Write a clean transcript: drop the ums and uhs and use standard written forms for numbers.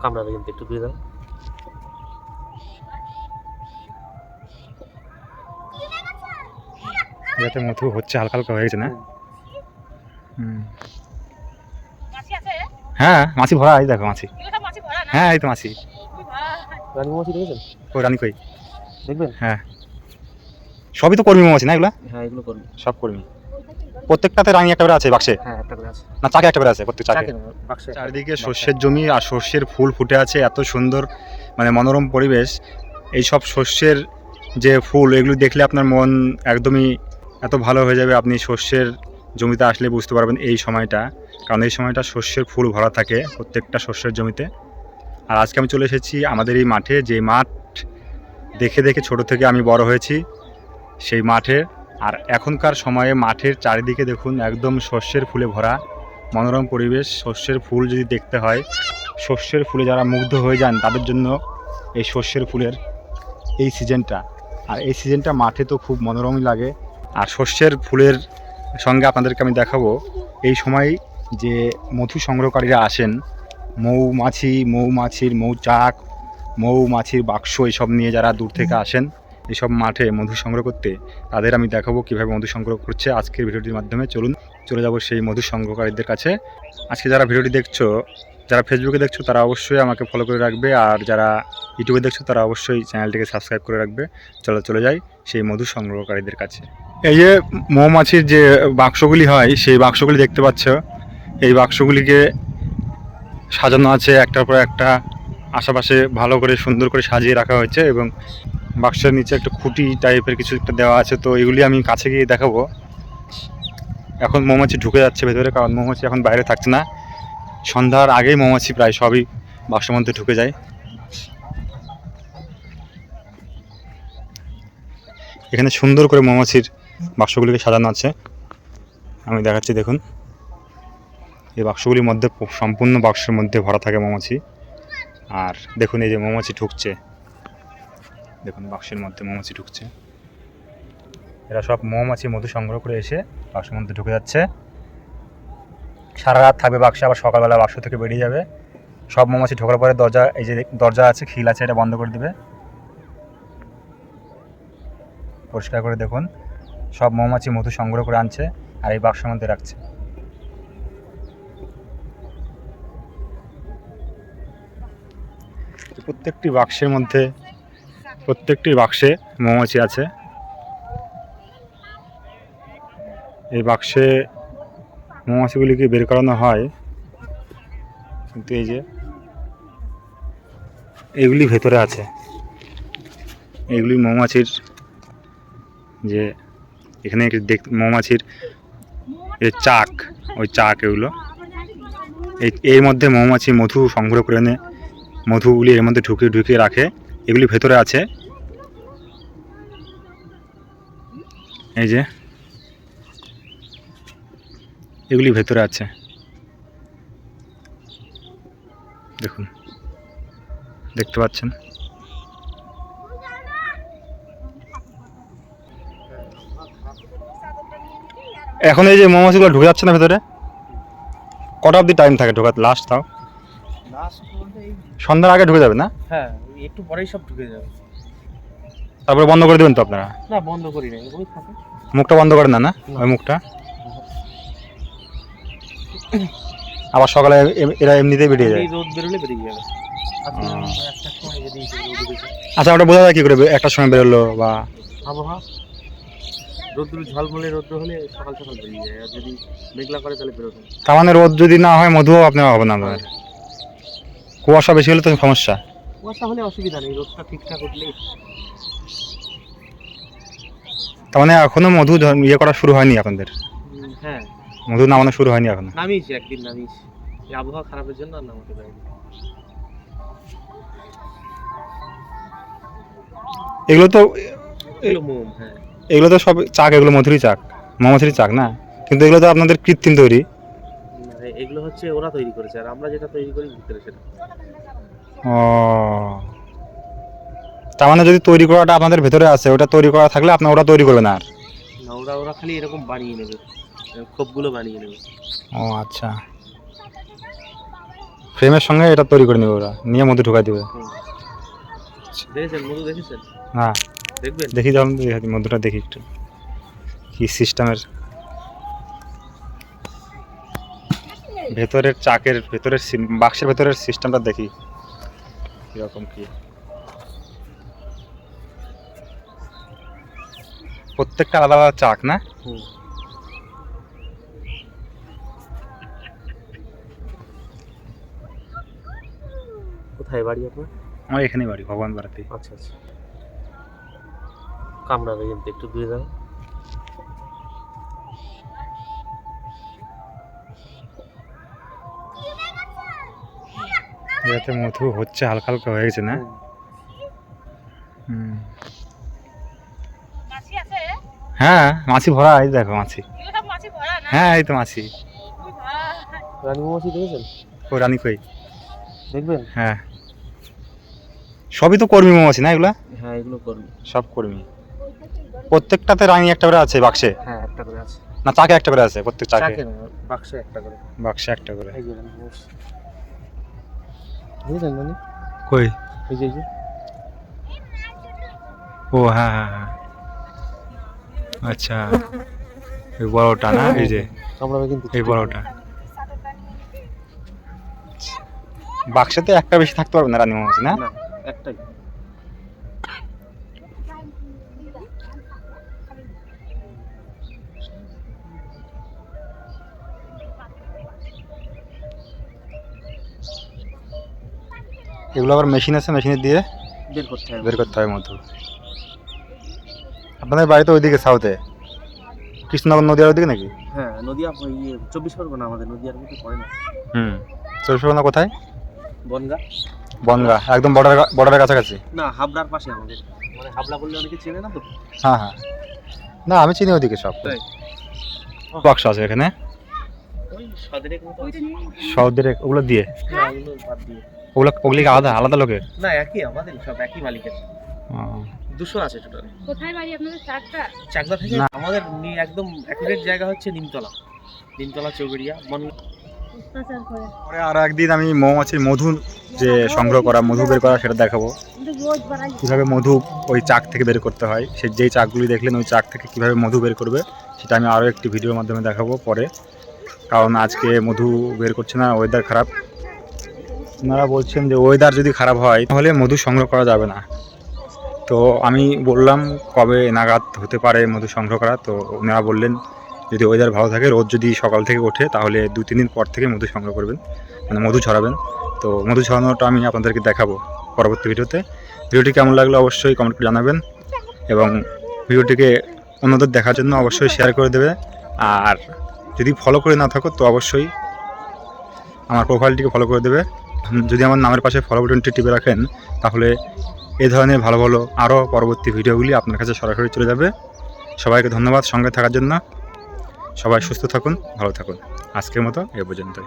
কামড়াবে কিন্তু, একটু দূরে দাও। যাতে মধু হচ্ছে, হালকা হালকা হয়ে গেছে না? হ্যাঁ, মাছি ভরা। এই দেখো মাছি। হ্যাঁ, এই তো মাছি। রানী মৌমাছি দেখেছেন? ওই রানী কই? দেখবেন? হ্যাঁ, সবই তো কর্মী মৌমাছি না এগুলা? হ্যাঁ, এগুলো করবে। সব কর্মী। প্রত্যেকটাতে রানী একটা করে আছে বাক্সে? হ্যাঁ, একটা করে আছে। না, চাকে একটা করে আছে প্রত্যেক চাকে? বাক্সে। চারিদিকে শস্যের জমি আর শস্যের ফুল ফুটে আছে, এত সুন্দর মানে মনোরম পরিবেশ। এই সব শস্যের যে ফুল, এগুলো দেখলে আপনার মন একদমই এত ভালো হয়ে যাবে। আপনি শস্যের জমিতে আসলে বুঝতে পারবেন এই সময়টা, কারণ এই সময়টা শস্যের ফুল ভরা থাকে প্রত্যেকটা শস্যের জমিতে। আর আজকে আমি চলে এসেছি আমাদের এই মাঠে, যে মাঠ দেখে দেখে ছোট থেকে আমি বড় হয়েছি সেই মাঠে। আর এখনকার সময়ে মাঠের চারিদিকে দেখুন একদম শস্যের ফুলে ভরা মনোরম পরিবেশ। শস্যের ফুল যদি দেখতে হয়, শস্যের ফুলে যারা মুগ্ধ হয়ে যান তাদের জন্য এই শস্যের ফুলের এই সিজনটা। আর এই সিজনটা মাঠে তো খুব মনোরমই লাগে। আর শস্যের ফুলের সঙ্গে আপনাদেরকে আমি দেখাবো এই সময় যে মধু সংগ্রহকারীরা আসেন, মৌমাছির মৌচাক, মৌমাছির বাক্স এইসব নিয়ে যারা দূর থেকে আসেন এইসব মাঠে মধু সংগ্রহ করতে, তাদের আমি দেখাবো কীভাবে মধু সংগ্রহ করছে আজকের ভিডিওটির মাধ্যমে। চলুন চলে যাব সেই মধু সংগ্রহকারীদের কাছে। আজকে যারা ভিডিওটি দেখছো, যারা ফেসবুকে দেখছো তারা অবশ্যই আমাকে ফলো করে রাখবে, আর যারা ইউটিউবে দেখছো তারা অবশ্যই চ্যানেলটিকে সাবস্ক্রাইব করে রাখবে। চলে যাই সেই মধু সংগ্রহকারীদের কাছে। এই যে মৌমাছির যে বাক্সগুলি হয়, সেই বাক্সগুলি দেখতে পাচ্ছ, এই বাক্সগুলিকে সাজানো আছে একটার পর একটা, আশেপাশে ভালো করে সুন্দর করে সাজিয়ে রাখা হয়েছে, এবং বাক্সের নিচে একটা খুঁটি টাইপের কিছু একটা দেওয়া আছে। তো এগুলি আমি কাছে গিয়ে দেখাবো। এখন মৌমাছি ঢুকে যাচ্ছে ভেতরে, কারণ মৌমাছি এখন বাইরে থাকছে না। সন্ধ্যার আগেই মৌমাছি প্রায় সবই বাক্সের মধ্যে ঢুকে যায়। এখানে সুন্দর করে মৌমাছির বাক্সগুলিকে সাজানো আছে, আমি দেখাচ্ছি দেখুন। এই বাক্সগুলির মধ্যে সম্পূর্ণ বাক্সের মধ্যে ভরা থাকে মৌমাছি। আর দেখুন এই যে মৌমাছি ঢুকছে, দেখুন বাক্সের মধ্যে মৌমাছি ঢুকছে। এরা সব মৌমাছি মধু সংগ্রহ করে এসে বাক্সের মধ্যে ঢুকে যাচ্ছে। সারা রাত থাকবে বাক্সে, আবার সকালবেলা বাক্স থেকে বেরিয়ে যাবে। সব মৌমাছি ঢোকার পরে দরজা, এই যে দরজা আছে, খিল আছে, এটা বন্ধ করে দেবে। পরিষ্কার করে দেখুন সব মৌমাছি মধু সংগ্রহ করে আনছে আর এই বাক্সের মধ্যে রাখছে। প্রত্যেকটি বাক্সে মৌমাছি আছে। এই বাক্সে মৌমাছিগুলিকে বের করানো হয়, কিন্তু এই যে এইগুলি ভেতরে আছে, এইগুলি মৌমাছির যে এখানে মৌমাছির যে চাক, ওই চাক এগুলো। এর মধ্যে মৌমাছি মধু সংগ্রহ করে এনে মধুগুলি এর মধ্যে ঢুকিয়ে রাখে। এগুলি ভেতরে আছে, এই যে এগুলি ভেতরে আছে, দেখুন দেখতে পাচ্ছেন। এখন এই যে মৌমাছিগুলো ঢুকে যাচ্ছে না ভেতরে, কটা অবধি টাইম থাকে ঢোকার লাস্ট? তাও সন্ধ্যার আগে ঢুকে যাবে না? হ্যাঁ, একটু পরেই সব ঢুকে যাবে। তারপরে বন্ধ করে দেবেন তো আপনারা? না, বন্ধ করি না, ওই থাকে। মুখটা বন্ধ করেন না? না, ওই মুখটা। আবার সকালে এরা এমনিতেই বেরিয়ে যায়? রোদ বেরোলে বেরিয়ে যাবে। একটা সময় যদি আচ্ছা, ওটা বোঝা যায় কি করে একটা সময় বেরোলো? বা আবহাওয়া, রোদ্দুর ঝলমলে রোদ্র হলে সকাল বেরিয়ে যায়, আর যদি মেঘলা করে তাহলে বেরোবে না। তার মানে রোদ যদি না হয় মধুও আপনার হবে না আপনার? কুয়াশা বেশি হলে তো সমস্যা। কুয়াশা হলে অসুবিধা নেই, রোদটা ঠিকঠাক উঠলেই। তার মানে এখনো মধু ইয়ে করা শুরু হয়নি আপনাদের? হ্যাঁ, মধু নামানো শুরু হয়নি এখনো? নামিয়েছি, একদিন নামিয়েছি, এই আবহাওয়া খারাপের জন্য আর নামাতে পারিনি। এগুলো তো মোম, হ্যাঁ এগুলো তো সব চাক, এগুলো মধুরই চাক, মৌমাছির চাক না? কিন্তু এগুলো তো আপনাদের কৃত্রিম তৈরি। এগুলো হচ্ছে ওরা তৈরি করেছে, আর আমরা যেটা তৈরি করি ভিতরে সেটা। ও, তার মানে যদি তৈরি করাটা আপনাদের ভেতরে আছে, ওটা তৈরি করা থাকলে আপনার ওরা তৈরি করবে না? আর না, ওরা খালি এরকম বানিয়ে নেবে, খোপগুলো বানিয়ে নেবে। ও আচ্ছা, ফ্রেমের সঙ্গে এটা তৈরি করে নেবে ওরা, নিয়ে মধু ঢুকাই দেবে। দেখেছেন মধু দেখেছেন? হ্যাঁ দেখবেন? দেখি, যখন মধুটা দেখি একটু কি সিস্টেমের। ভেতরের চাকের ভেতরের বাক্সের ভেতরের সিস্টেমটা দেখি কিরকম কি। প্রত্যেকটা আলাদা আলাদা চাক না? কোথায় বাড়ি আপনার? আমার এখানেই বাড়ি, ভগবান বাড়াতে। আচ্ছা আচ্ছা, কামড়াবে কিন্তু, একটু দূরে যাও। এটাতে মধু হচ্ছে, হালকা হালকা হয়ে গেছে না? হুম। হ্যাঁ মাছি ভরা, এই দেখো মাছি। হ্যাঁ এই তো মাছি। রানী মৌমাছি দেখেছেন? ও রানী কই? দেখবেন? হ্যাঁ সবই তো কর্মী মৌমাছি না এগুলা? হ্যাঁ এগুলো কর্মী, সব কর্মী। প্রত্যেকটাতে রানী একটা করে আছে বাক্সে? হ্যাঁ একটা করে আছে। না চাকে একটা করে আছে? প্রত্যেক চাকে? চাকে না, বাক্সে একটা করে। বাক্সে একটা করে। এই যে রানী মৌমাছি দেখেছেন রানী? কই? এই যে ও হ্যাঁ হ্যাঁ হ্যাঁ, আচ্ছা এই বড়টা না? এই যে কামড়াবে কিন্তু, এই বড়টা। বাক্সেতে একটা বেশি থাকতে পারবে না রানী মৌমাছি না? না একটাই। এগুলো আবার মেশিন আছে, মেশিনে দিয়ে বের করতে হবে মধু। আপনাদের বাড়ি তো ওইদিকে সাউথে, কৃষ্ণনগর নদীয়ার ওইদিকে নাকি? হ্যাঁ নদিয়া, 24 পরগনা, আমাদের নদিয়ার মধ্যে পড়ে না। 24 পরগনা কোথায়? বনগা। বনগা একদম বর্ডারের কাছাকাছি? না হাবড়ার পাশে আমাদের, মানে হাবড়া বললে অনেকে চেনে না তো। হ্যাঁ হ্যাঁ, না আমি চিনি ওইদিকে সব। তাই? বাক্স আছে এখানে ওই সদরেক মতো আছে। সৌদের ওগুলো দিয়ে? হ্যাঁ ওগুলো বাদ দিয়ে। ওগুলি আলাদা আলাদা লোকের? না একই, আমাদের সব একই মালিকের। 200 আছে টোটাল। কোথায় বাড়ি আপনাদের? চাকদা থেকে না। আমাদের একদম অ্যাকুরেট জায়গা হচ্ছে নিমতলা, চৌবেড়িয়া পরে আর একদিন আমি মৌমাছির মধু যে সংগ্রহ করা, মধু বের করা সেটা দেখাবো, কীভাবে মধু ওই চাক থেকে বের করতে হয়। সে যেই চাকগুলি দেখলেন ওই চাক থেকে কীভাবে মধু বের করবে সেটা আমি আরও একটি ভিডিওর মাধ্যমে দেখাবো পরে, কারণ আজকে মধু বের করছে না, ওয়েদার খারাপ। ওনারা বলছেন যে ওয়েদার যদি খারাপ হয় তাহলে মধু সংগ্রহ করা যাবে না। তো আমি বললাম কবে নাগাদ হতে পারে মধু সংগ্রহ করা, তো ওনারা বললেন যদি ওয়েদার ভালো থাকে, রোদ যদি সকাল থেকে ওঠে তাহলে 2-3 দিন পর থেকে মধু সংগ্রহ করবেন, মানে মধু ছড়াবেন। তো মধু ছড়ানোটা আমি আপনাদেরকে দেখাবো পরবর্তী ভিডিওতে। ভিডিওটি কেমন লাগলো অবশ্যই কমেন্ট করে জানাবেন, এবং ভিডিওটিকে অন্যদের দেখার জন্য অবশ্যই শেয়ার করে দেবে। আর যদি ফলো করে না থাকো তো অবশ্যই আমার প্রোফাইলটিকে ফলো করে দেবে। যদি আমার নামের পাশে ফলো বাটনটি টিপে রাখেন তাহলে এই ধরনের ভালো ভালো আরও পরবর্তী ভিডিওগুলি আপনার কাছে সরাসরি চলে যাবে। সবাইকে ধন্যবাদ সঙ্গে থাকার জন্য। সবাই সুস্থ থাকুন, ভালো থাকুন। আজকের মতো এ পর্যন্তই।